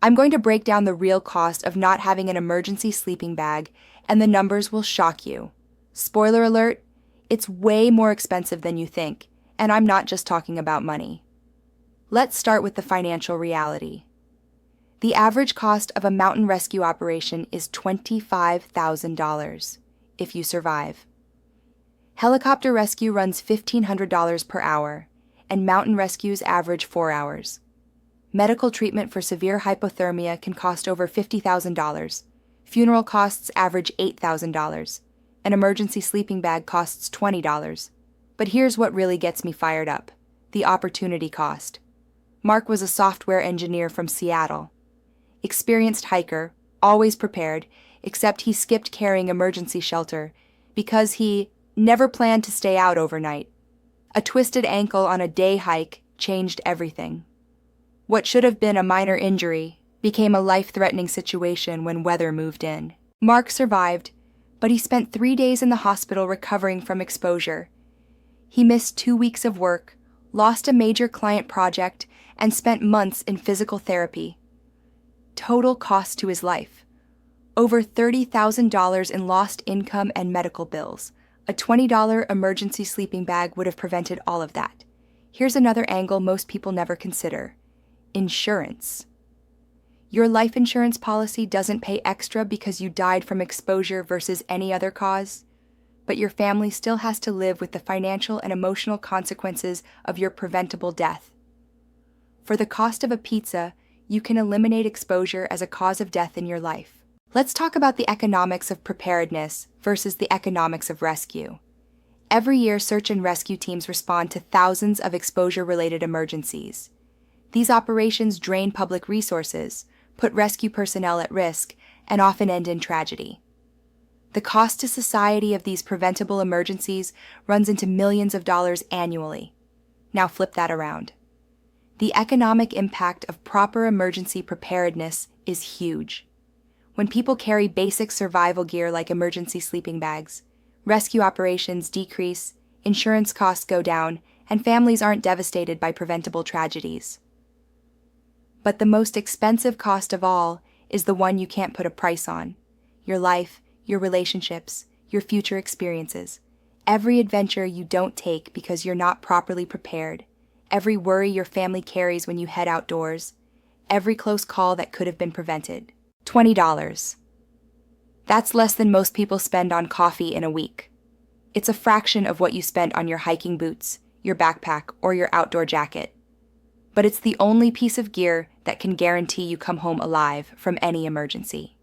I'm going to break down the real cost of not having an emergency sleeping bag, and the numbers will shock you. Spoiler alert, it's way more expensive than you think, and I'm not just talking about money. Let's start with the financial reality. The average cost of a mountain rescue operation is $25,000 if you survive. Helicopter rescue runs $1,500 per hour, and mountain rescues average 4 hours. Medical treatment for severe hypothermia can cost over $50,000. Funeral costs average $8,000. An emergency sleeping bag costs $20. But here's what really gets me fired up: the opportunity cost. Mark was a software engineer from Seattle. Experienced hiker, always prepared, except he skipped carrying emergency shelter because he never planned to stay out overnight. A twisted ankle on a day hike changed everything. What should have been a minor injury became a life-threatening situation when weather moved in. Mark survived, but he spent 3 days in the hospital recovering from exposure. He missed 2 weeks of work, lost a major client project, and spent months in physical therapy. Total cost to his life: over $30,000 in lost income and medical bills. A $20 emergency sleeping bag would have prevented all of that. Here's another angle most people never consider: insurance. Your life insurance policy doesn't pay extra because you died from exposure versus any other cause, but your family still has to live with the financial and emotional consequences of your preventable death. For the cost of a pizza, you can eliminate exposure as a cause of death in your life. Let's talk about the economics of preparedness versus the economics of rescue. Every year, search and rescue teams respond to thousands of exposure-related emergencies. These operations drain public resources, put rescue personnel at risk, and often end in tragedy. The cost to society of these preventable emergencies runs into millions of dollars annually. Now flip that around. The economic impact of proper emergency preparedness is huge. When people carry basic survival gear like emergency sleeping bags, rescue operations decrease, insurance costs go down, and families aren't devastated by preventable tragedies. But the most expensive cost of all is the one you can't put a price on: your life, your relationships, your future experiences. Every adventure you don't take because you're not properly prepared, every worry your family carries when you head outdoors, every close call that could have been prevented. $20. That's less than most people spend on coffee in a week. It's a fraction of what you spent on your hiking boots, your backpack, or your outdoor jacket. But it's the only piece of gear that can guarantee you come home alive from any emergency.